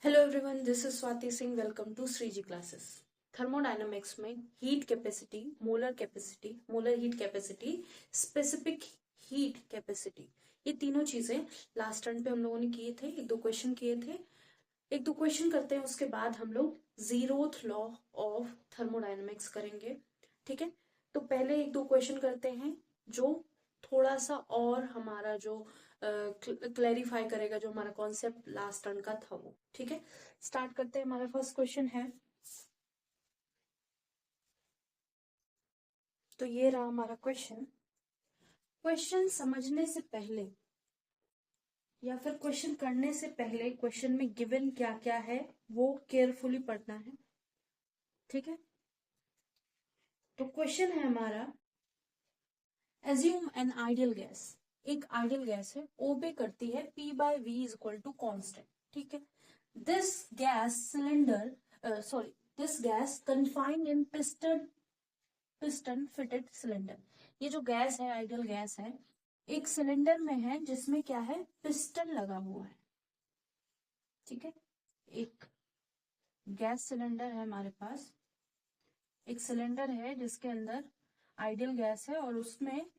Hello everyone, this is Swati Singh. Welcome to Shreeji Classes. Thermodynamics में heat capacity, molar heat capacity, specific heat capacity, ये तीनों चीजें last turn पे हम लोगों ने किए थे। एक दो क्वेश्चन किए थे, एक दो क्वेश्चन करते हैं, उसके बाद हम लोग जीरोथ लॉ ऑफ थर्मोडायनामिक्स करेंगे। ठीक है, तो पहले एक दो क्वेश्चन करते हैं जो थोड़ा सा और हमारा जो क्लैरिफाई करेगा, जो हमारा कॉन्सेप्ट लास्ट टर्न का था वो। ठीक है, स्टार्ट करते हैं। हमारा फर्स्ट क्वेश्चन है, तो ये रहा हमारा क्वेश्चन। क्वेश्चन समझने से पहले या फिर क्वेश्चन करने से पहले क्वेश्चन में गिवन क्या क्या है वो केयरफुली पढ़ना है। ठीक है, तो क्वेश्चन है हमारा, एज्यूम एन आइडियल गैस। एक आइडियल गैस है, ओबे करती है P by V is equal to constant. ठीक है, this gas cylinder this gas confined in piston fitted cylinder. ये जो गैस है, आइडियल गैस है, एक सिलेंडर में है जिसमें क्या है, पिस्टन लगा हुआ है। ठीक है, एक गैस सिलेंडर है हमारे पास, एक सिलेंडर है जिसके अंदर आइडियल गैस है और उसमें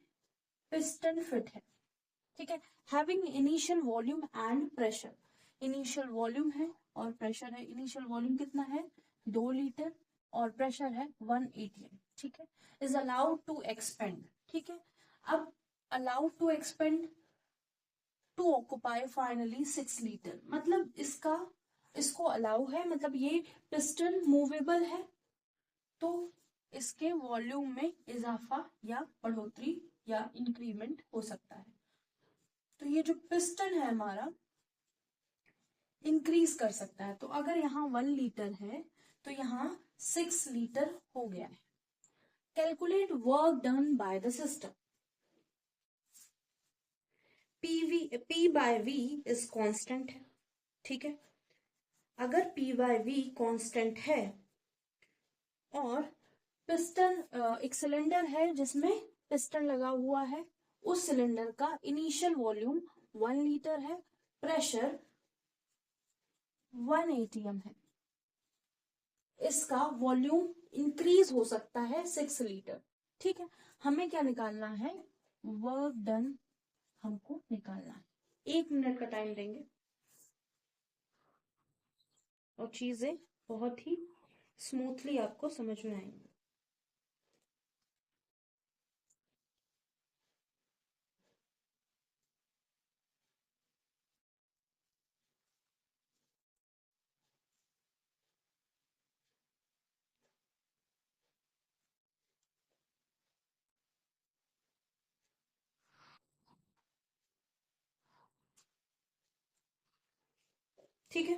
पिस्टन फिट है। ठीक है, having initial volume and pressure. Initial volume है और प्रेशर है। इनिशियल वॉल्यूम कितना है, 2 लीटर, और प्रेशर है 1 atm। ठीक है, इज अलाउड टू एक्सपेंड। ठीक है, अब allowed to expand to occupy finally 6 litre, मतलब इसको अलाउ है, मतलब ये पिस्टन मूवेबल है, तो इसके वॉल्यूम में इजाफा या बढ़ोतरी या इंक्रीमेंट हो सकता है। तो ये जो पिस्टन है हमारा इंक्रीज कर सकता है। तो अगर यहाँ 1 लीटर है तो यहाँ 6 लीटर हो गया है। Calculate work done by the system. P by V is constant है। ठीक है, अगर P बाय V कांस्टेंट है और पिस्टन, एक सिलेंडर है जिसमें पिस्टन लगा हुआ है, उस सिलेंडर का इनिशियल वॉल्यूम 1 लीटर है, प्रेशर 1 atm है, इसका वॉल्यूम इंक्रीज हो सकता है 6 लीटर। ठीक है, हमें क्या निकालना है, वर्क डन हमको निकालना है। 1 मिनट का टाइम देंगे और चीजें बहुत ही स्मूथली आपको समझ में आएंगी। ठीक है,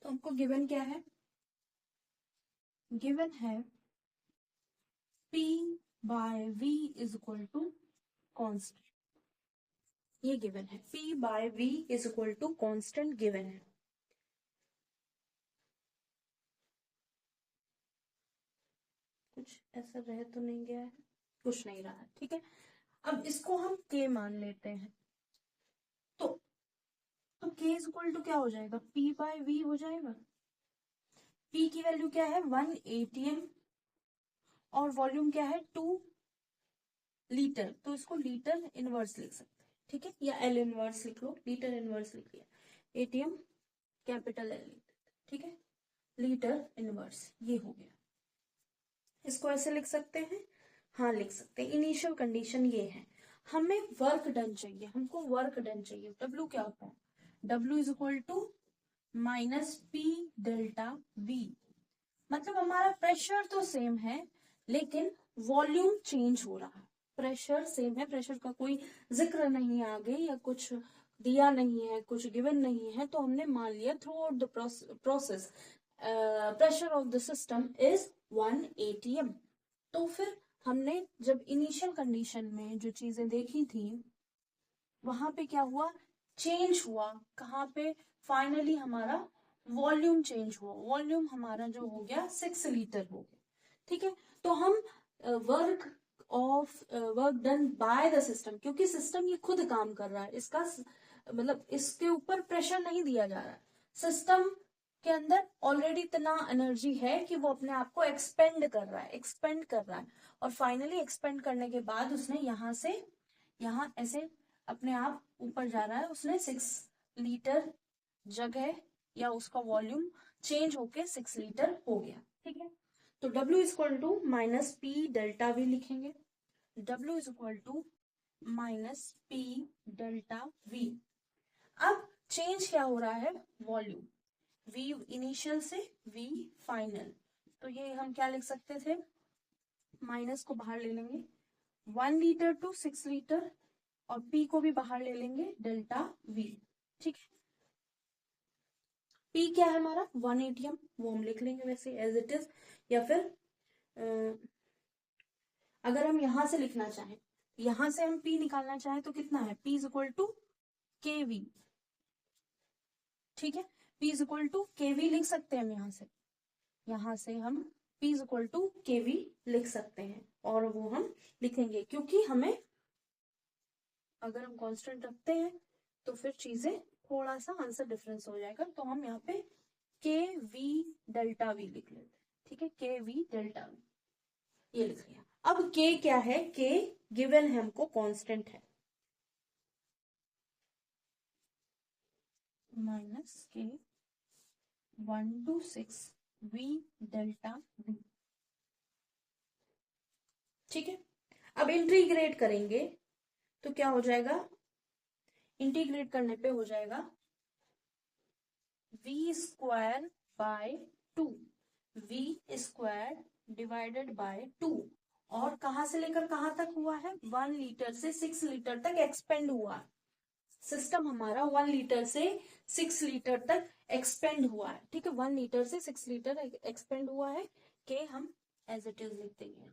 तो हमको गिवन क्या है, गिवन है P by V is equal to constant. ये गिवन है, P by V is equal to constant given है। कुछ ऐसा रह तो नहीं गया है, कुछ नहीं रहा है। ठीक है, अब इसको हम K मान लेते हैं, तो K इज इक्वल टू क्या हो जाएगा, P बाय V हो जाएगा। P की वैल्यू क्या है, 1 atm, और वॉल्यूम क्या है, 2 लीटर, तो इसको लीटर इनवर्स लिख सकते हैं। ठीक है, या L इनवर्स लिख लो, लीटर इनवर्स लिख लिया, atm कैपिटल L लिख देते। ठीक है, लीटर इनवर्स ये हो गया। इसको ऐसे लिख सकते हैं, हाँ लिख सकते हैं। इनिशियल कंडीशन ये है, हमें वर्क डन चाहिए, हमको वर्क डन चाहिए। W क्या होता है, W is equal to minus P delta V। मतलब हमारा प्रेशर तो सेम है लेकिन वॉल्यूम चेंज हो रहा है। प्रेशर सेम है, प्रेशर का कोई जिक्र नहीं है आगे, या कुछ दिया नहीं है, कुछ गिवन नहीं है, तो हमने मान लिया through out the process pressure of the system is 1 atm। तो फिर हमने जब इनिशियल कंडीशन में जो चीजें देखी थी वहां पे क्या हुआ, चेंज हुआ। कहाँ पे, फाइनली हमारा वॉल्यूम चेंज हुआ, वॉल्यूम हमारा जो हो गया 6 लीटर हो गया। ठीक है, तो हम work done by the system, क्योंकि सिस्टम ये खुद काम कर रहा है, इसका मतलब इसके ऊपर प्रेशर नहीं दिया जा रहा है, सिस्टम के अंदर ऑलरेडी इतना एनर्जी है कि वो अपने आप को एक्सपेंड कर रहा है और फाइनली एक्सपेंड करने के बाद उसने यहाँ से यहाँ ऐसे अपने आप ऊपर जा रहा है। उसने 6 लीटर जगह या उसका वॉल्यूम चेंज होके 6 लीटर हो गया। ठीक है, तो W equal to minus P delta V लिखेंगे। W equal to minus P delta V. अब चेंज क्या हो रहा है, वॉल्यूम, V इनिशियल से V फाइनल, तो ये हम क्या लिख सकते थे, माइनस को बाहर ले लेंगे 1 लीटर टू 6 लीटर और P को भी बाहर ले लेंगे डेल्टा V। ठीक है, P क्या है हमारा 1 ATM, वो हम लिख लेंगे वैसे एज इट इज, या फिर अगर हम यहां से लिखना चाहें, यहां से हम P निकालना चाहें तो कितना है, P is equal to KV। ठीक है, P is equal to KV लिख सकते हैं हम यहां से हम P is equal to KV लिख सकते हैं और वो हम लिखेंगे क्योंकि हमें अगर हम कांस्टेंट रखते हैं तो फिर चीजें थोड़ा सा आंसर डिफरेंस हो जाएगा, तो हम यहाँ पे KV डेल्टा V लिख लेते हैं। ठीक है, KV डेल्टा V ये लिख लिया। अब K क्या है, K गिवन है हमको, कांस्टेंट है, minus K 1 to 6 V delta V। ठीक है, अब इंटीग्रेट करेंगे तो क्या हो जाएगा, इंटीग्रेट करने पे हो जाएगा V square by 2, V square divided by 2, और कहां से लेकर कहां तक हुआ है, 1 लीटर से 6 लीटर तक एक्सपेंड हुआ है। सिस्टम हमारा 1 लीटर से 6 लीटर तक एक्सपेंड हुआ है। ठीक है, 1 लीटर से 6 लीटर एक्सपेंड हुआ है, के हम एज इट इज लिख देंगे।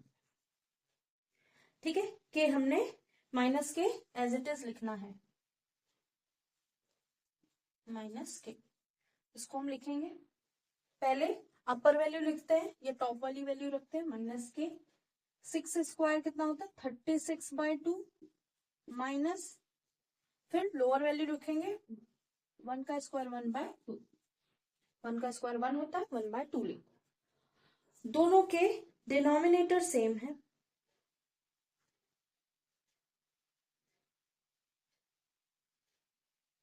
ठीक है, के हमने माइनस के एज इट इज लिखना है, माइनस के, इसको हम लिखेंगे, पहले अपर वैल्यू लिखते हैं या टॉप वाली वैल्यू रखते हैं, माइनस के 6 स्क्वायर कितना होता है 36 बाय 2, माइनस फिर लोअर वैल्यू रखेंगे 1 का स्क्वायर 1 बाय 2, 1 का स्क्वायर 1 होता है, 1 बाय 2 लिखो। दोनों के डिनोमिनेटर सेम है,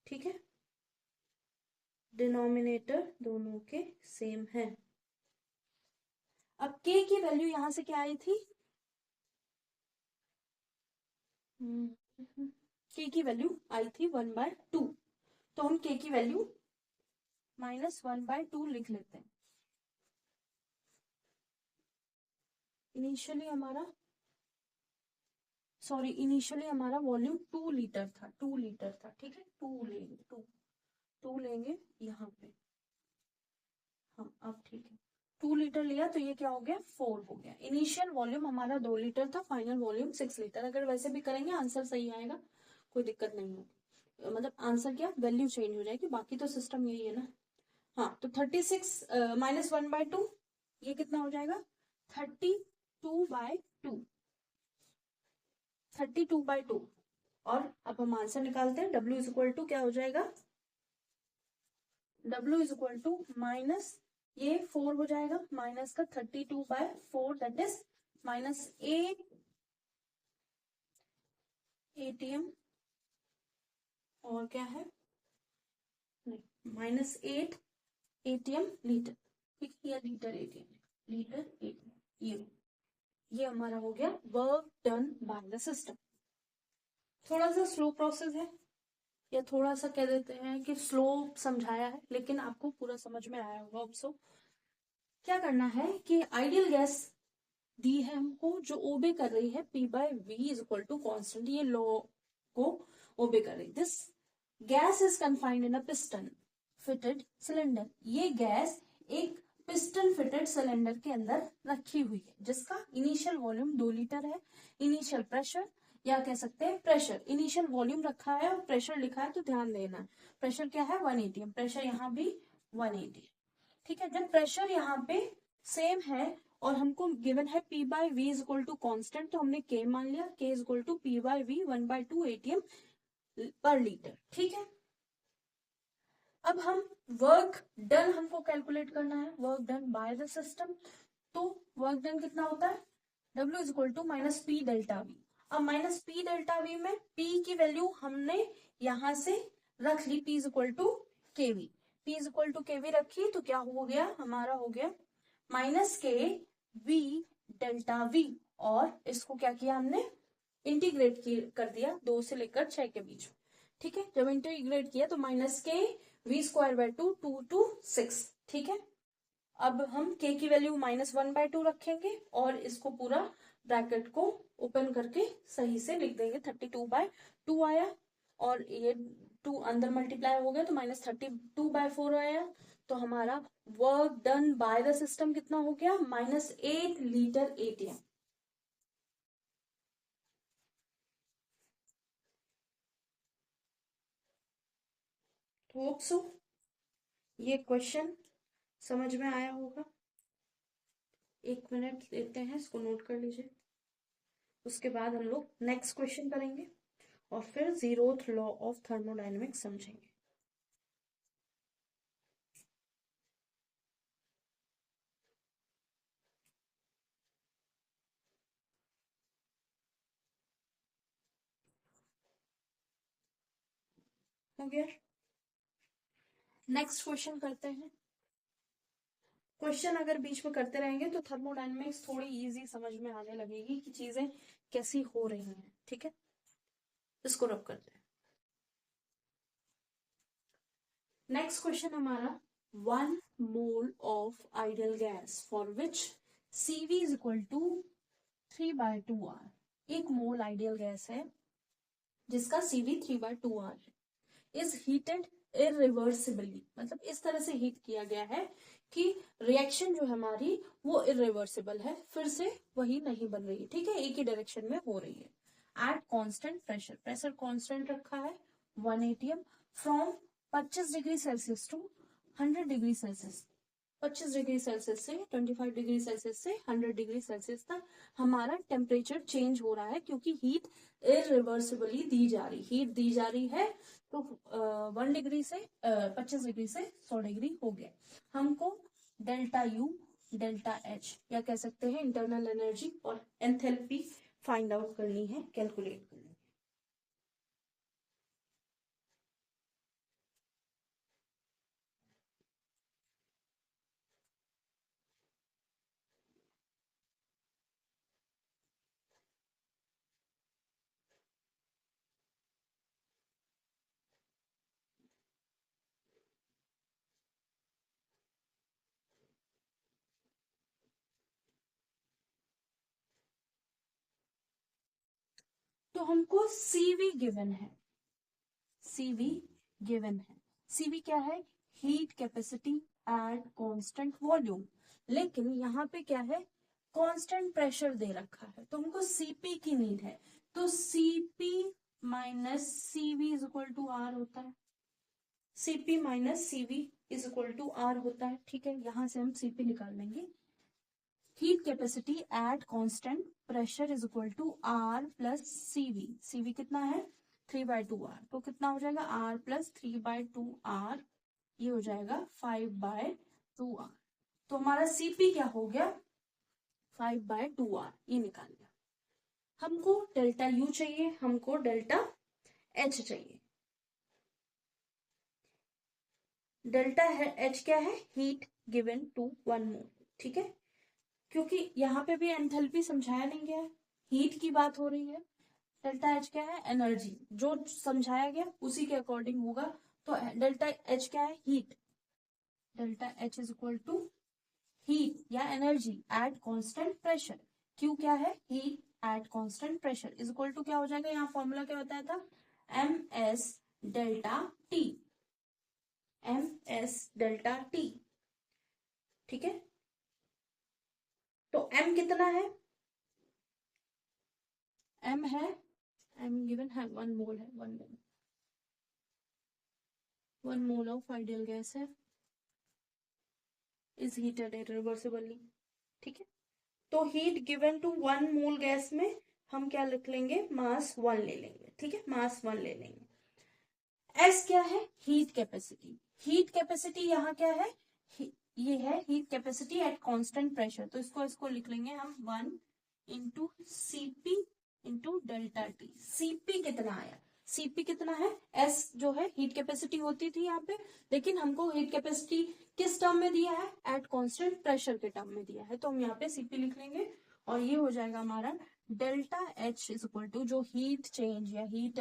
ठीक है, डिनोमिनेटर दोनों के सेम है। अब k की वैल्यू यहां से क्या आई थी, k की वैल्यू आई थी 1 बाय 2, तो हम k की वैल्यू माइनस 1 बाय 2 लिख लेते हैं। इनिशियली हमारा वॉल्यूम 2 लीटर था, 2 लीटर था। ठीक है, 2 लेंगे यहाँ पे, हाँ अब ठीक है, 2 लीटर लिया तो ये क्या हो गया 4 हो गया। इनिशियल वॉल्यूम हमारा 2 लीटर था, फाइनल वॉल्यूम 6 लीटर। अगर वैसे भी करेंगे आंसर सही आएगा, कोई दिक्कत नहीं होगी, मतलब आंसर क्या वैल्यू चेंज हो जाएगी, बाकी तो सिस्टम यही है ना। हाँ, तो 36 माइनस 1 बाय 2 ये कितना हो जाएगा 32 बाय 2, 32 बाय 2। और अब हम आंसर निकालते हैं, W इज इक्वल टू क्या हो जाएगा, W is equal to minus ये 4 हो जाएगा, माइनस का 32 by 4 that is minus 8 ATM, और क्या है नहीं माइनस 8 ATM लीटर। ठीक है, या लीटर ATM, ये हमारा हो गया work done by the system. थोड़ा सा स्लो प्रोसेस है, या थोड़ा सा कह देते हैं कि स्लो समझाया है, लेकिन आपको पूरा समझ में आया होगा। अब क्या करना है कि आइडियल गैस दी है हमको जो ओबे कर रही है P by V is equal to constant, ये लॉ को ओबे कर रही। This gas is confined in a piston fitted cylinder, ये गैस एक पिस्टन फिटेड सिलेंडर के अंदर रखी हुई है जिसका इनिशियल वॉल्यूम 2 लीटर है। इनिशियल प्रेशर या कह सकते हैं प्रेशर, इनिशियल वॉल्यूम रखा है और प्रेशर लिखा है तो ध्यान देना, प्रेशर क्या है 1 ATM, प्रेशर यहाँ भी 1 ATM। ठीक है, जब प्रेशर यहाँ पे सेम है और हमको गिवन है P by V is equal to constant, तो हमने K मान लिया, K is equal to P by V 1 by 2 ATM पर लीटर। ठीक है, अब हम वर्क डन हमको कैलकुलेट करना है, work done by the system. तो वर्क डन कितना होता है, W is equal to minus P delta V. अब माइनस पी डेल्टा वी में P की वैल्यू हमने यहां से रख ली, P is equal to K V. P is equal to K V रखी तो क्या हो गया, हमारा हो गया माइनस के वी डेल्टा वी। और इसको क्या किया हमने, इंटीग्रेट कर दिया 2 से लेकर 6 के बीच में। ठीक है, जब इंटीग्रेट किया तो माइनस के वी स्क्वायर बाय 2, 2 to 6। ठीक है, अब हम k की वैल्यू -1/2 रखेंगे और इसको पूरा ब्रैकेट को ओपन करके सही से लिख देंगे। 32/2 आया और ये 2 अंदर मल्टीप्लाई हो गया तो -32/4 आया। तो हमारा work done by the system कितना हो गया, -8 लीटर ATM। होप सो ये क्वेश्चन समझ में आया होगा। 1 मिनट देते हैं, इसको नोट कर लीजिए। उसके बाद हम लोग नेक्स्ट क्वेश्चन करेंगे और फिर 0th लॉ ऑफ थर्मोडायनेमिक्स समझेंगे। हो गया, नेक्स्ट क्वेश्चन करते हैं। क्वेश्चन अगर बीच में करते रहेंगे तो थर्मोडायनेमिक्स थोड़ी इजी समझ में आने लगेगी कि चीजें कैसी हो रही हैं। ठीक है, इसको रब करते हैं। नेक्स्ट क्वेश्चन हमारा 1 mole of ideal gas for which CV is equal to 3/2R। एक मोल आइडियल गैस है जिसका CV 3/2R है, इज हीटेड इरिवर्सिबली। मतलब इस तरह से हीट किया गया है कि रिएक्शन जो हमारी वो इरिवर्सिबल है, फिर से वही नहीं बन रही है। ठीक है, एक ही डायरेक्शन में हो रही है। At constant pressure, pressure constant रखा है 1 ATM from 25 degree Celsius to 100 degree Celsius. 25 degree Celsius से 25 डिग्री सेल्सियस से 100 डिग्री सेल्सियस तक हमारा टेम्परेचर चेंज हो रहा है, क्योंकि हीट इरिवर्सिबली दी जा रही, हीट दी जा रही है। तो 1 डिग्री से 25 डिग्री से 100 डिग्री हो गया। हमको डेल्टा U डेल्टा H या कह सकते हैं इंटरनल एनर्जी और एंथैल्पी फाइंड आउट करनी है, कैलकुलेट करनी है। तो हमको CV गिवन है, CV गिवन है। CV क्या है, heat capacity at constant volume. लेकिन यहाँ पे क्या है, कांस्टेंट प्रेशर दे रखा है, तो हमको CP की नीड है। तो CP minus CV is equal to R होता है। CP minus CV is equal to R होता है। ठीक है, यहां से हम CP निकाल लेंगे। Heat capacity at constant pressure is equal to R plus CV। CV कितना है, 3/2R। तो कितना हो जाएगा, R प्लस 3/2R, ये हो जाएगा 5/2R। तो हमारा CP क्या हो गया, 5/2R, ये निकाल लिया। हमको डेल्टा U चाहिए, हमको डेल्टा H चाहिए। डेल्टा H क्या है, हीट गिवन टू 1 मोल। ठीक है, क्योंकि यहाँ पे भी एंथैल्पी समझाया नहीं गया है, हीट की बात हो रही है। डेल्टा H क्या है, एनर्जी, जो समझाया गया उसी के अकॉर्डिंग होगा। तो डेल्टा H क्या है, heat. Delta H is equal to heat या energy at constant pressure. Q क्या है, heat at constant pressure is equal to क्या हो जाएगा, यहाँ फॉर्मूला क्या बताया था, MS delta T। MS delta T। ठीक है, तो M कितना है, M है, M गिवन है 1 मोल है, 1 मोल ऑफ आइडियल गैस है, इज हीटेड इरिवर्सिबली। ठीक है, तो heat given to 1 mole gas में हम क्या लिख लेंगे, मास 1 ले लेंगे। ठीक है, मास 1 ले लेंगे। S क्या है, हीट कैपेसिटी। हीट कैपेसिटी यहाँ क्या है, ये है heat capacity at constant pressure, तो इसको लिख लेंगे हम 1 into CP into delta T. CP कितना आया, सीपी कितना है, एस जो है हीट कैपेसिटी होती थी यहाँ पे, लेकिन हमको हीट कैपेसिटी किस टर्म में दिया है, एट कांस्टेंट प्रेशर के टर्म में दिया है, तो हम यहाँ पे सीपी लिख लेंगे और ये हो जाएगा हमारा delta H is equal to, जो हीट चेंज या हीट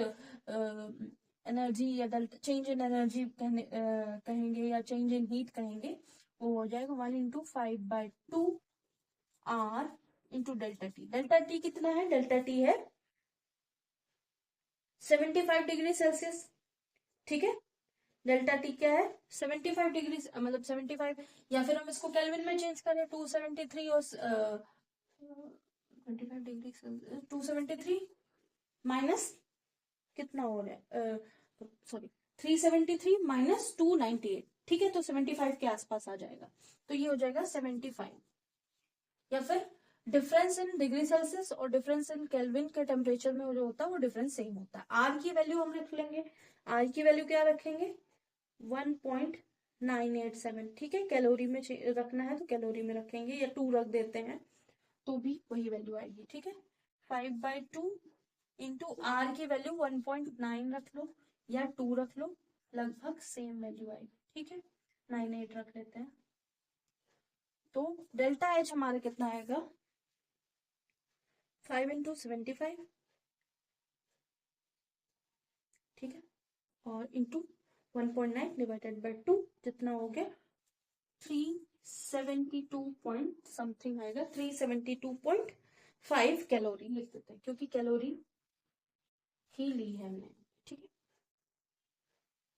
एनर्जी या चेंज इन एनर्जी कहेंगे या चेंज इन हीट कहेंगे, वो हो जाएगा 1/5/2 R into delta T. Delta T कितना है, डेल्टा टी है 75 डिग्री सेल्सियस, ठीक है। डेल्टा टी क्या है 75 डिग्री, मतलब 75, या फिर हम इसको केल्विन में चेंज करें 273 और 25 डिग्री 273 माइनस कितना हो रहा है, सॉरी 373 माइनस 298, ठीक है, तो 75 के आसपास आ जाएगा, तो ये हो जाएगा 75। या फिर डिफरेंस इन डिग्री सेल्सियस और डिफरेंस इन केल्विन के टेम्परेचर में जो होता है वो डिफरेंस सेम होता है। आर की वैल्यू हम रख लेंगे, आर की वैल्यू क्या रखेंगे 1.987, ठीक है, कैलोरी में रखना है तो कैलोरी में रखेंगे, या 2 रख देते हैं तो भी वही वैल्यू आएगी, ठीक है। 5/2 इंटू आर की वैल्यू 1.9 रख लो या 2 रख लो, लगभग सेम वैल्यू आएगी, ठीक है, 98 रख लेते हैं, तो डेल्टा एच हमारा कितना आएगा 5 इंटू 75, ठीक है, और इंटू 1.9 डिवाइडेड बाई 2 जितना हो गया 372 पॉइंट समथिंग आएगा, 372.5 कैलोरी लिख देते हैं क्योंकि कैलोरी ही ली है हमने, ठीक है।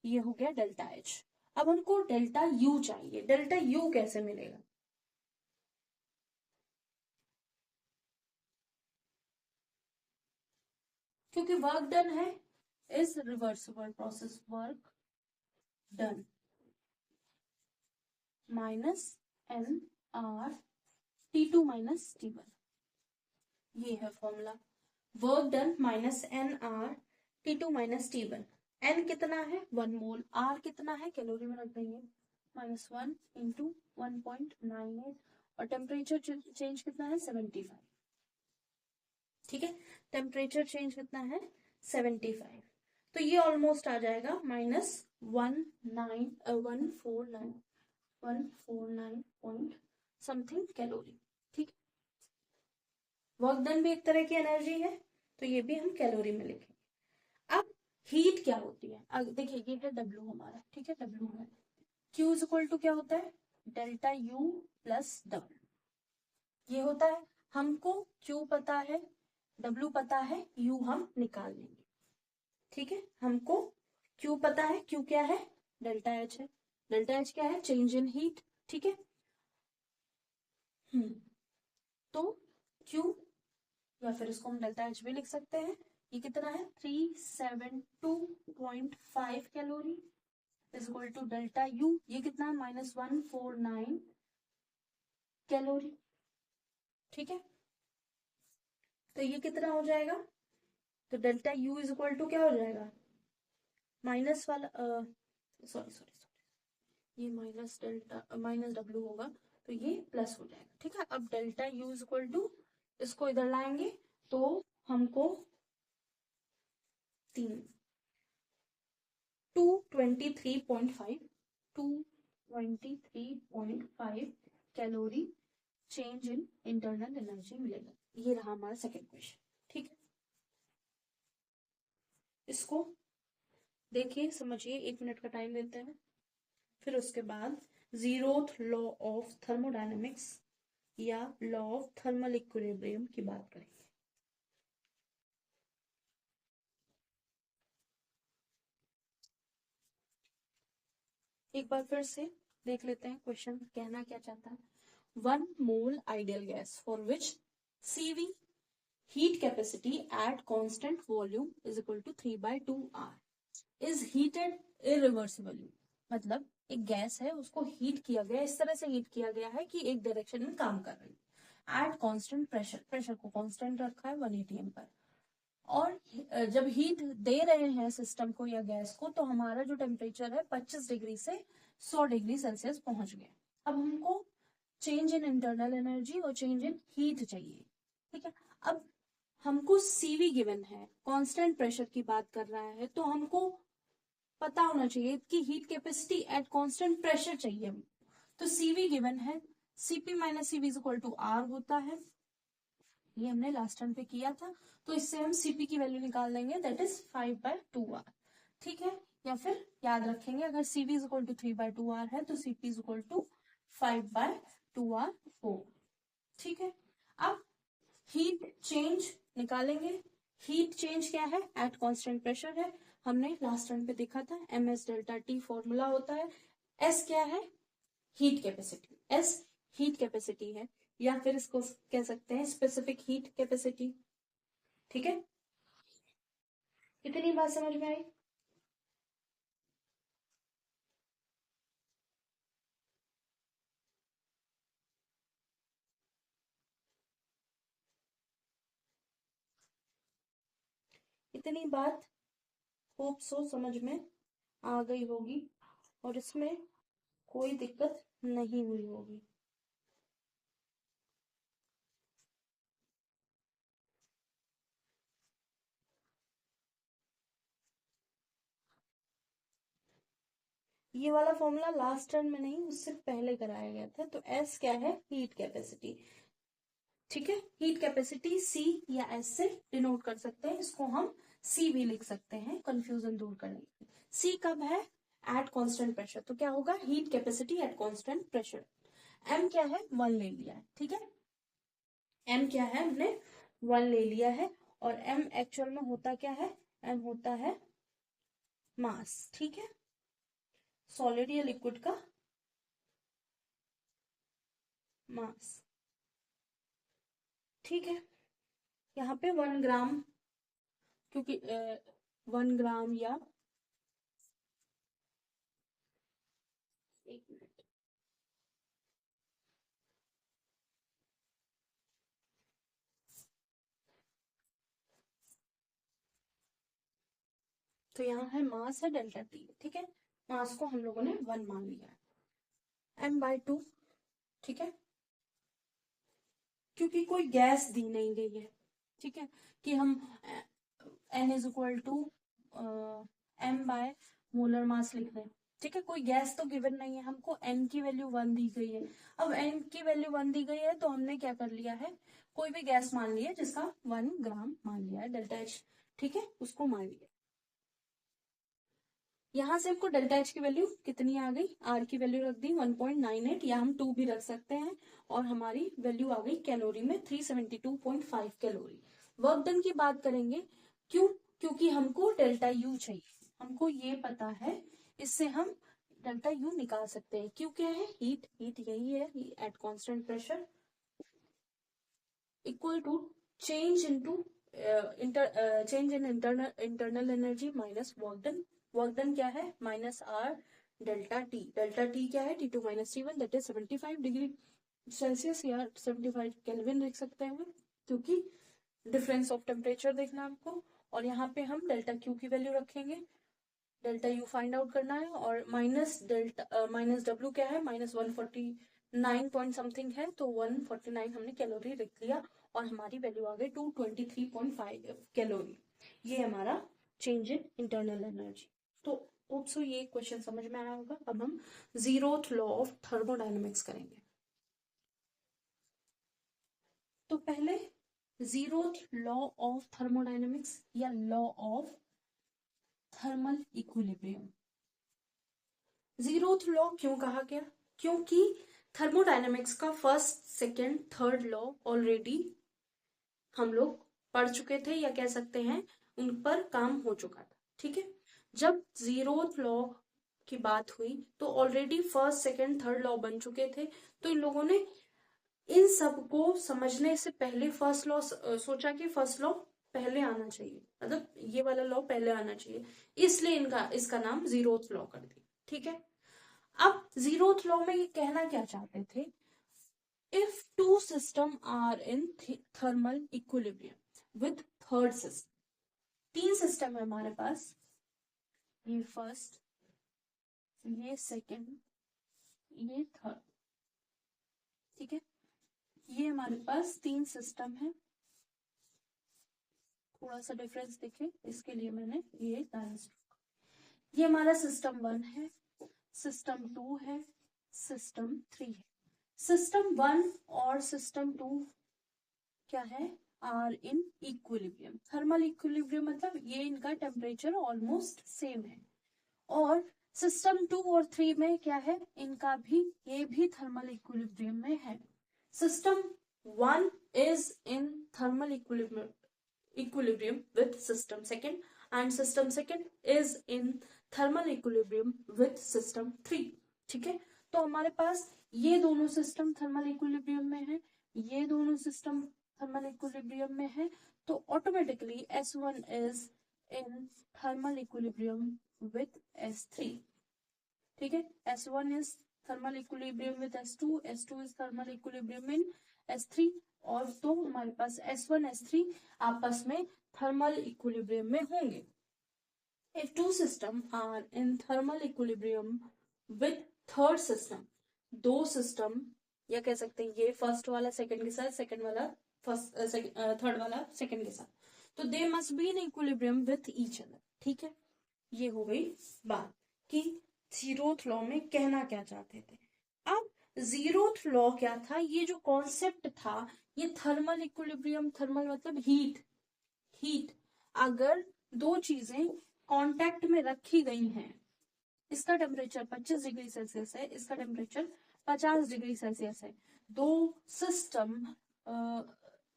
ये हो गया डेल्टा एच। अब हमको डेल्टा यू चाहिए, डेल्टा यू कैसे मिलेगा, क्योंकि वर्क डन है is reversible process, work done minus N R T2 minus T1, ये है formula, work done minus N R T2 minus T1। N कितना है 1 मोल, आर कितना है कैलोरी में रख देंगे -1 इंटू 1.98, और टेम्परेचर चेंज कितना है 75, ठीक है, टेम्परेचर चेंज कितना है 75, तो ये ऑलमोस्ट आ जाएगा -149 पॉइंट समथिंग कैलोरी, ठीक। वर्क डन भी एक तरह की एनर्जी है तो ये भी हम कैलोरी में लिखेंगे। अब हीट क्या होती है, अब देखिए ये है W हमारा, ठीक है, W है Q इज इक्वल टू क्या होता है डेल्टा U प्लस W, ये होता है, हमको Q पता है W पता है, U हम निकाल लेंगे, ठीक है, हमको Q पता है, Q क्या है डेल्टा H है, डेल्टा H क्या है चेंज इन हीट, ठीक है। तो Q या फिर इसको हम डेल्टा H भी लिख सकते हैं, ये कितना है 372.5 calorie is equal to delta U, ये कितना है -149 कैलोरी, ठीक है, तो ये कितना हो जाएगा, तो delta U is equal to क्या हो जाएगा माइनस वाला सॉरी ये माइनस डेल्टा माइनस W होगा तो ये प्लस हो जाएगा, ठीक है। अब delta U is equal to, इसको इधर लाएंगे तो हमको 223.5 calorie change in internal energy मिलेगा, ये रहा हमारा सेकेंड क्वेश्चन, ठीक है। इसको देखिए समझिए, 1 मिनट का टाइम देते हैं, फिर उसके बाद 0th लॉ ऑफ थर्मोडायनेमिक्स या लॉ ऑफ थर्मल इक्विलिब्रियम की बात करेंगे। एक बार फिर से देख लेते हैं क्वेश्चन कहना क्या चाहता है। 1 mole ideal gas for which CV heat capacity at constant volume is equal to 3/2 R is heated irreversibly, मतलब एक गैस है उसको हीट किया गया, इस तरह से हीट किया गया है कि एक डायरेक्शन में काम कर रही है, एट कांस्टेंट प्रेशर, प्रेशर को कांस्टेंट रखा है 1 atm पर, और जब हीट दे रहे हैं सिस्टम को या गैस को, तो हमारा जो टेम्परेचर है 25 डिग्री से 100 डिग्री सेल्सियस पहुंच गए। अब हमको चेंज इन इंटरनल एनर्जी और चेंज इन हीट चाहिए, ठीक है। अब हमको सीवी गिवन है, कांस्टेंट प्रेशर की बात कर रहा है, तो हमको पता होना चाहिए कि heat capacity at constant pressure चाहिए हम। तो सीवी गिवन है, CP minus CV is equal to R होता है, ये हमने लास्ट टाइम पे किया था। तो इससे हम सीपी की वैल्यू निकाल लेंगे, दैट इज 5/2r, ठीक है। या फिर याद रखेंगे, अगर CV is equal to 3/2r है तो CP is equal to 5/2r हो, ठीक है। अब हीट चेंज निकालेंगे। हीट चेंज क्या है, एट कांस्टेंट प्रेशर है, हमने लास्ट टाइम पे देखा था, ms डेल्टा टी फॉर्मूला होता है। s क्या है, heat capacity, s heat capacity है, या फिर इसको कह सकते हैं स्पेसिफिक हीट कैपेसिटी, ठीक है। इतनी बात समझ में आई? इतनी बात होप सो समझ में आ गई होगी और इसमें कोई दिक्कत नहीं हुई होगी। ये वाला फॉर्मूला लास्ट टर्म में नहीं, उससे पहले कराया गया था। तो एस क्या है, हीट कैपेसिटी, ठीक है। हीट कैपेसिटी सी या एस से डिनोट कर सकते हैं, इसको हम सी भी लिख सकते हैं कंफ्यूजन दूर करने के लिए। सी कब है, एट कांस्टेंट प्रेशर, तो क्या होगा, heat capacity at constant pressure. M क्या है, 1 ले लिया है, ठीक है। एम क्या है, हमने 1 ले लिया है, और एम एक्चुअल में होता क्या है, एम होता है मास, ठीक है, सॉलिड या लिक्विड का मास, ठीक है। यहाँ पे 1 ग्राम, क्योंकि 1 ग्राम या, एक मिनट, तो यहाँ है मास है डेल्टा टी, ठीक है। मास को हम लोगों ने 1 मान लिया है, m/2, ठीक है। क्योंकि कोई गैस दी नहीं गई है, ठीक है, कि हम n is equal to m/ molar mass लिख दें, ठीक है। कोई गैस तो गिवन नहीं है, हमको n की वैल्यू 1 दी गई है। अब n की वैल्यू 1 दी गई है, तो हमने क्या कर लिया है, कोई भी गैस मान लिया जिसका 1 ग्राम मान लिया है, डेल्टा एच, ठीक है, उसको मान लिया। यहाँ से हमको डेल्टा एच की वैल्यू कितनी आ गई, आर की वैल्यू रख दी 1.98, या हम 2 भी रख सकते हैं, और हमारी वैल्यू आ गई कैलोरी में 372.5 कैलोरी। वर्क डन की बात करेंगे, क्यों, क्योंकि हमको डेल्टा यू चाहिए, हमको ये पता है, इससे हम डेल्टा यू निकाल सकते हैं। क्यों, क्या है, हीट, हीट यही है, at constant pressure equal to change into change in internal energy minus work done. Work done क्या है, minus R delta T, delta T क्या है, T2 minus T1, that is 75 degree Celsius, या 75 kelvin लिख सकते हैं, क्योंकि डिफरेंस ऑफ टेम्परेचर देखना हमको। और यहाँ पे हम डेल्टा क्यू की वैल्यू रखेंगे, डेल्टा यू फाइंड आउट करना है, और माइनस डेल्टा माइनस डब्ल्यू क्या है, -149 पॉइंट समथिंग है, तो 149 हमने कैलोरी लिख लिया, और हमारी वैल्यू आ गई 223.5 कैलोरी। ये हमारा चेंज इन इंटरनल एनर्जी। तो होप्सो ये क्वेश्चन समझ में आया होगा। अब हम जीरोथ लॉ ऑफ थर्मोडायनेमिक्स करेंगे। तो पहले जीरोथ लॉ ऑफ थर्मोडायनेमिक्स या law of thermal equilibrium. Zeroth law क्यों कहा गया, क्योंकि थर्मोडायनेमिक्स का first, second, third law already हम लोग पढ़ चुके थे, या कह सकते हैं उन पर काम हो चुका था, ठीक है। जब जीरोथ लॉ की बात हुई तो already first, second, third law बन चुके थे, तो इन लोगों ने इन सब को समझने से पहले फर्स्ट लॉ सोचा कि फर्स्ट लॉ पहले आना चाहिए, मतलब ये वाला लॉ पहले आना चाहिए, इसलिए इसका नाम जीरोथ लॉ कर दिया, ठीक है। अब जीरोथ लॉ में ये कहना क्या चाहते थे, if two system are in thermal equilibrium with third system, तीन सिस्टम है हमारे पास, ये फर्स्ट, ये सेकंड, ये थर्ड, ठीक है। ये हमारे पास तीन सिस्टम है। थोड़ा सा डिफरेंस दिखे इसके लिए मैंने ये डायग्राम। ये हमारा सिस्टम 1 है, सिस्टम 2 है, सिस्टम 3 है। सिस्टम 1 और सिस्टम 2 क्या है, are in equilibrium. Thermal equilibrium मतलब ये इनका टेम्परेचर ऑलमोस्ट सेम है। और सिस्टम 2 और 3 में क्या है, इनका भी, ये भी थर्मल इक्विलिब्रियम में है। System 1 is in thermal equilibrium with system 2 and system 2 is in thermal equilibrium with system 3, ठीक है। तो हमारे पास ये दोनों सिस्टम थर्मल इक्विलिब्रियम में है, ये दोनों सिस्टम थर्मल इक्विलिब्रियम में है, तो automatically S1 is in thermal equilibrium with S3, ठीक है। S1 is thermal equilibrium with S2, S2 is thermal equilibrium in S3, और तो हमारे पास S1 S3 आपस में थर्मल इक्विलिब्रियम में होंगे। If two systems are in thermal equilibrium with third system, दो सिस्टम या कह सकते हैं ये फर्स्ट वाला सेकंड के साथ, सेकंड वाला फर्स्ट, थर्ड वाला सेकंड के साथ, तो they must be in equilibrium with each other, ठीक है। ये हो गई बात कि जीरोथ लॉ में कहना क्या चाहते थे। अब जीरोथ लॉ क्या था, ये जो कॉन्सेप्ट था, ये थर्मल इक्विलिब्रियम, थर्मल मतलब हीट, हीट अगर दो चीजें कांटेक्ट में रखी गई हैं, इसका टेम्परेचर 25 डिग्री सेल्सियस है, इसका टेम्परेचर 50 डिग्री सेल्सियस है, दो सिस्टम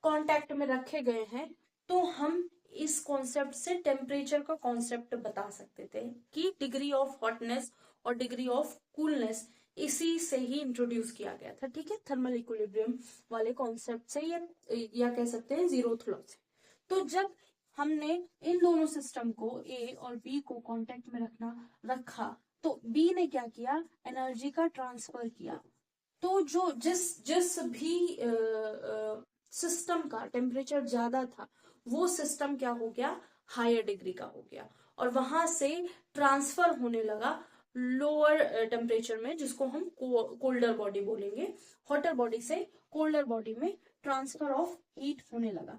कांटेक्ट में रखे गए हैं, तो हम इस कॉन्सेप्ट से टेम्परेचर का कॉन्सेप्ट बता सकते थे कि डिग्री ऑफ हॉटनेस और डिग्री ऑफ कूलनेस इसी से ही इंट्रोड्यूस किया गया था, ठीक है, थर्मल इक्विलिब्रियम वाले कॉन्सेप्ट से, या कह सकते हैं जीरोथ लॉ से। तो जब हमने इन दोनों सिस्टम को ए और बी को कांटेक्ट में रखा, तो बी ने क्या किया, एनर्जी का ट्रांसफर किया। तो जो जिस भी सिस्टम का टेम्परेचर ज्यादा था, वो सिस्टम क्या हो गया, हायर डिग्री का हो गया, और वहां से ट्रांसफर होने लगा लोअर टेम्परेचर में, जिसको हम कोल्डर बॉडी बोलेंगे। हॉटर बॉडी से कोल्डर बॉडी में ट्रांसफर ऑफ हीट होने लगा।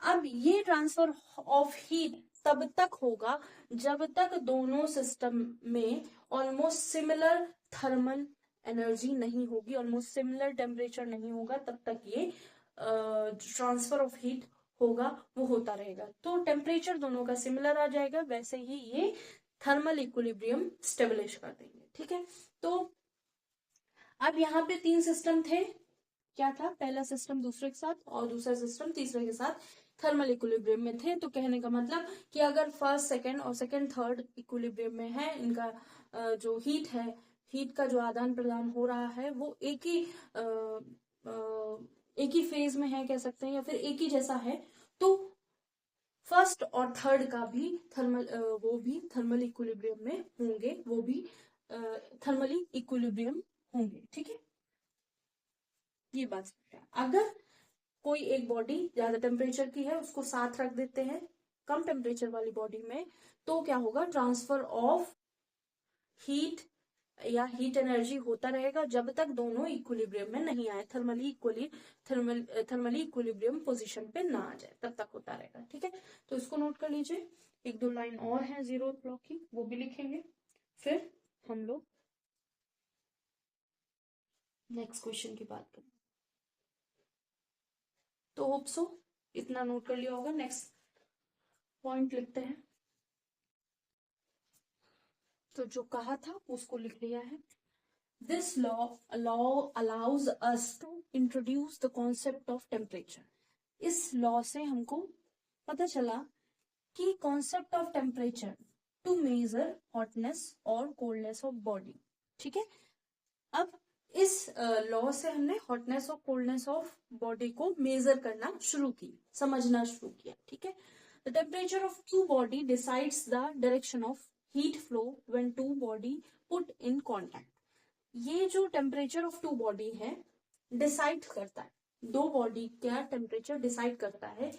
अब ये ट्रांसफर ऑफ हीट तब तक होगा जब तक दोनों सिस्टम में ऑलमोस्ट सिमिलर थर्मल एनर्जी नहीं होगी, ऑलमोस्ट सिमिलर टेम्परेचर नहीं होगा, तब तक ये ट्रांसफर ऑफ हीट होगा, वो होता रहेगा। तो टेम्परेचर दोनों का सिमिलर आ जाएगा, वैसे ही ये थर्मल इक्विलिब्रियम स्टेबलिश कर देंगे, ठीक है। तो अब यहाँ पे तीन सिस्टम थे, क्या था, पहला सिस्टम दूसरे के साथ और दूसरा सिस्टम तीसरे के साथ थर्मल इक्विलिब्रियम में थे। तो कहने का मतलब कि अगर फर्स्ट सेकंड और सेकंड थर्ड इक्विलिब्रियम में है, इनका जो हीट है, हीट का जो आदान प्रदान हो रहा है, वो एक ही फेज में है, कह सकते हैं, या फिर एक ही जैसा है, तो फर्स्ट और थर्ड का भी वो भी थर्मल इक्विलिब्रियम में होंगे, वो भी थर्मली इक्विलिब्रियम होंगे, ठीक है। ये बात है। अगर कोई एक बॉडी ज्यादा टेम्परेचर की है, उसको साथ रख देते हैं कम टेम्परेचर वाली बॉडी में, तो क्या होगा, ट्रांसफर ऑफ हीट या हीट एनर्जी होता रहेगा जब तक दोनों इक्विलिब्रियम में नहीं आए, थर्मली इक्विलिब्रियम पोजीशन पे ना आ जाए, तब तक होता रहेगा, ठीक है। तो इसको नोट कर लीजिए। एक दो लाइन और है जीरोथ लॉ की, वो भी लिखेंगे, फिर हम लोग नेक्स्ट क्वेश्चन की बात करें। तो होप सो इतना नोट कर लिया होगा। नेक्स्ट पॉइंट लिखते हैं। तो जो कहा था उसको लिख लिया है। This law allows us to introduce the concept of temperature. इस लॉ से हमको पता चला कि concept of temperature to measure hotness और कोल्डनेस ऑफ बॉडी, ठीक है। अब इस लॉ से हमने हॉटनेस और कोल्डनेस ऑफ बॉडी को मेजर करना शुरू किया, समझना शुरू किया, ठीक है। The temperature of two body decides the direction of heat flow when two body put in contact. ये जो टेम्परेचर ऑफ टू बॉडी है डिसाइड करता है, दो बॉडी का टेम्परेचर डिसाइड करता है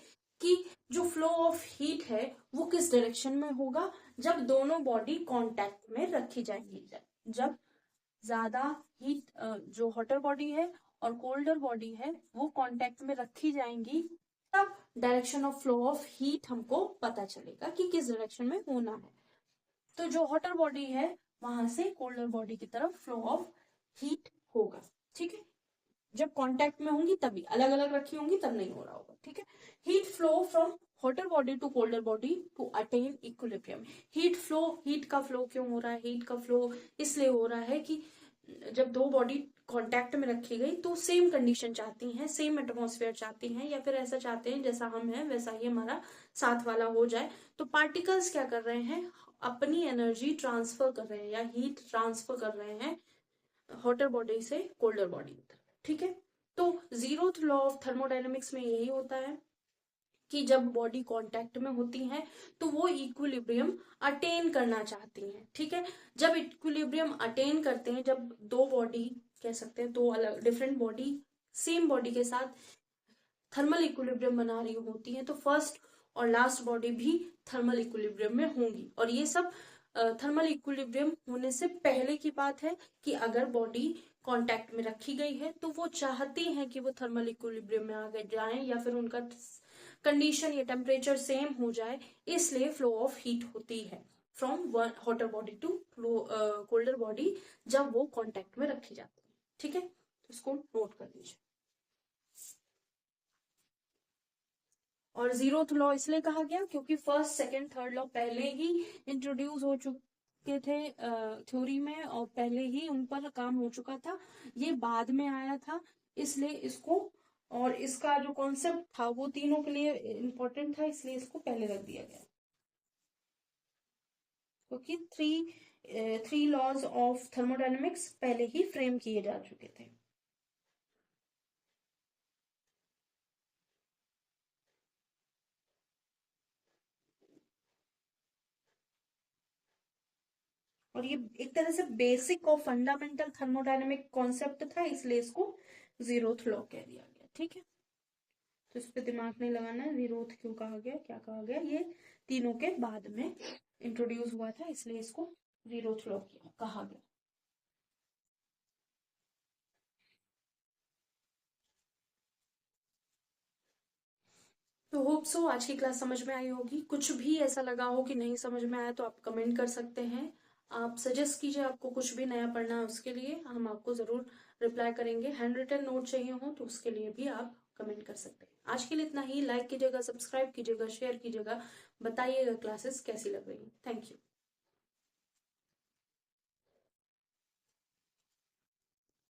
कि जो फ्लो ऑफ हीट है वो किस डायरेक्शन में होगा, जब दोनों बॉडी कांटेक्ट में रखी जाएंगी। जब ज्यादा हीट जो हॉटर बॉडी है और कोल्डर बॉडी है वो कांटेक्ट में रखी जाएंगी, तब direction of flow of heat हमको पता चलेगा कि किस डायरेक्शन में होना है। तो जो हॉटर बॉडी है वहां से कोल्डर बॉडी की तरफ फ्लो ऑफ हीट होगा। ठीक है, जब कांटेक्ट में होंगी तभी, अलग अलग रखी होंगी तब नहीं हो रहा होगा। ठीक है, heat flow from hotter body to colder body to attain equilibrium. Heat का फ्लो क्यों हो रहा है? हीट का फ्लो इसलिए हो रहा है कि जब दो बॉडी कांटेक्ट में रखी गई तो सेम कंडीशन चाहती हैं, सेम एटमॉस्फेयर चाहती हैं, या फिर ऐसा चाहते हैं जैसा हम हैं वैसा ही हमारा साथ वाला हो जाए। तो पार्टिकल्स क्या कर रहे हैं? अपनी एनर्जी ट्रांसफर कर रहे हैं या हीट ट्रांसफर कर रहे हैं हॉटर बॉडी से कोल्डर बॉडी की तरफ। ठीक है, तो जीरोथ लॉ ऑफ थर्मोडायनेमिक्स में यही होता है कि जब बॉडी कांटेक्ट में होती हैं तो वो इक्विलिब्रियम अटेन करना चाहती हैं। ठीक है, जब इक्विलिब्रियम अटेन करते हैं, जब दो बॉडी, कह सकते हैं दो अलग डिफरेंट बॉडी सेम बॉडी के साथ थर्मल इक्विलिब्रियम बना रही होती हैं, तो फर्स्ट और लास्ट बॉडी भी थर्मल इक्विलिब्रियम में होंगी। और ये सब थर्मल इक्विलिब्रियम होने से पहले की बात है कि अगर बॉडी कांटेक्ट में रखी गई है तो वो चाहती हैं कि वो थर्मल इक्विलिब्रियम में आगे जाएं या फिर उनका कंडीशन या टेम्परेचर सेम हो जाए, इसलिए फ्लो ऑफ हीट होती है from one hotter body to colder body जब वो कांटेक्ट में रखी जाती है। ठीक है, तो इसको नोट कर लीजिए। और जीरोथ लॉ इसलिए कहा गया क्योंकि फर्स्ट सेकंड थर्ड लॉ पहले ही इंट्रोड्यूस हो चुके थे थ्योरी में, और पहले ही उन पर काम हो चुका था, ये बाद में आया था, इसलिए इसको, और इसका जो कॉन्सेप्ट था वो तीनों के लिए इम्पोर्टेंट था, इसलिए इसको पहले रख दिया गया, क्योंकि थ्री लॉज ऑफ थर्मोडायनेमिक्स पहले ही फ्रेम किए जा चुके थे। और ये एक तरह से बेसिक और फंडामेंटल थर्मोडायनेमिक कॉन्सेप्ट था, इसलिए इसको जीरोथ लॉ कह दिया गया। ठीक है, तो इस पे दिमाग नहीं लगाना है जीरोथ क्यों कहा गया, क्या कहा गया, ये तीनों के बाद में इंट्रोड्यूस हुआ था, इसलिए इसको जीरोथ लॉ कहा गया। तो होप सो आज की क्लास समझ में आई होगी। कुछ भी ऐसा लगा हो कि नहीं समझ में आया तो आप कमेंट कर सकते हैं, आप सजेस्ट कीजिए, आपको कुछ भी नया पढ़ना है उसके लिए हम आपको जरूर रिप्लाई करेंगे। हैंड रिटन नोट चाहिए हो तो उसके लिए भी आप कमेंट कर सकते हैं। आज के लिए इतना ही। लाइक कीजिएगा, सब्सक्राइब कीजिएगा, शेयर कीजिएगा, बताइएगा क्लासेस कैसी लग रही है। Thank you.